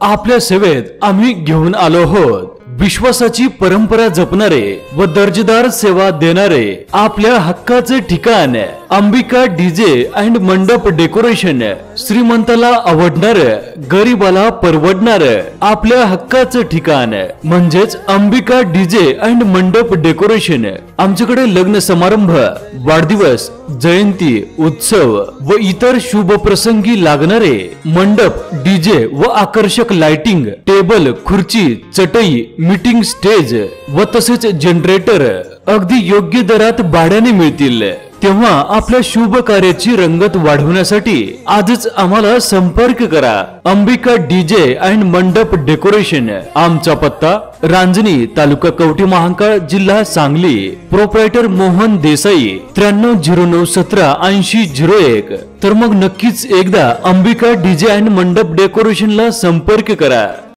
आपल्या सेवेत आम्ही घेऊन आलो आहोत विश्वासाची परंपरा जपणारे व दर्जेदार सेवा देणारे आपल्या हक्काचे ठिकाण अंबिका डीजे अँड मंडप डेकोरेशन। श्रीमंताला आवडणार, गरीबाला परवडणार आपल्या हक्काचे ठिकाण म्हणजेच अंबिका डीजे अँड मंडप डेकोरेशन। आमच्याकडे लग्न समारंभ, वाढदिवस, जयंती, उत्सव व इतर शुभ प्रसंगी लागणारे मंडप, डीजे व आकर्षक लाइटिंग, टेबल, खुर्ची, चटई, मीटिंग स्टेज व तसेच जनरेटर अगदी योग्य दरात भाड्याने मिळतील। तेव्हा आपल्या शुभ कार्याची रंगत वाढवण्यासाठी आजच आम्हाला संपर्क करा। अंबिका डीजे अँड मंडप डेकोरेशन। आमचा पत्ता रांजणी, तालुका कवठे महांकाळ, जिल्हा सांगली। प्रोप्रायटर मोहन देसाई, 9309178001। तर मग नक्कीच एकदा अंबिका डीजे अँड मंडप डेकोरेशनला संपर्क करा।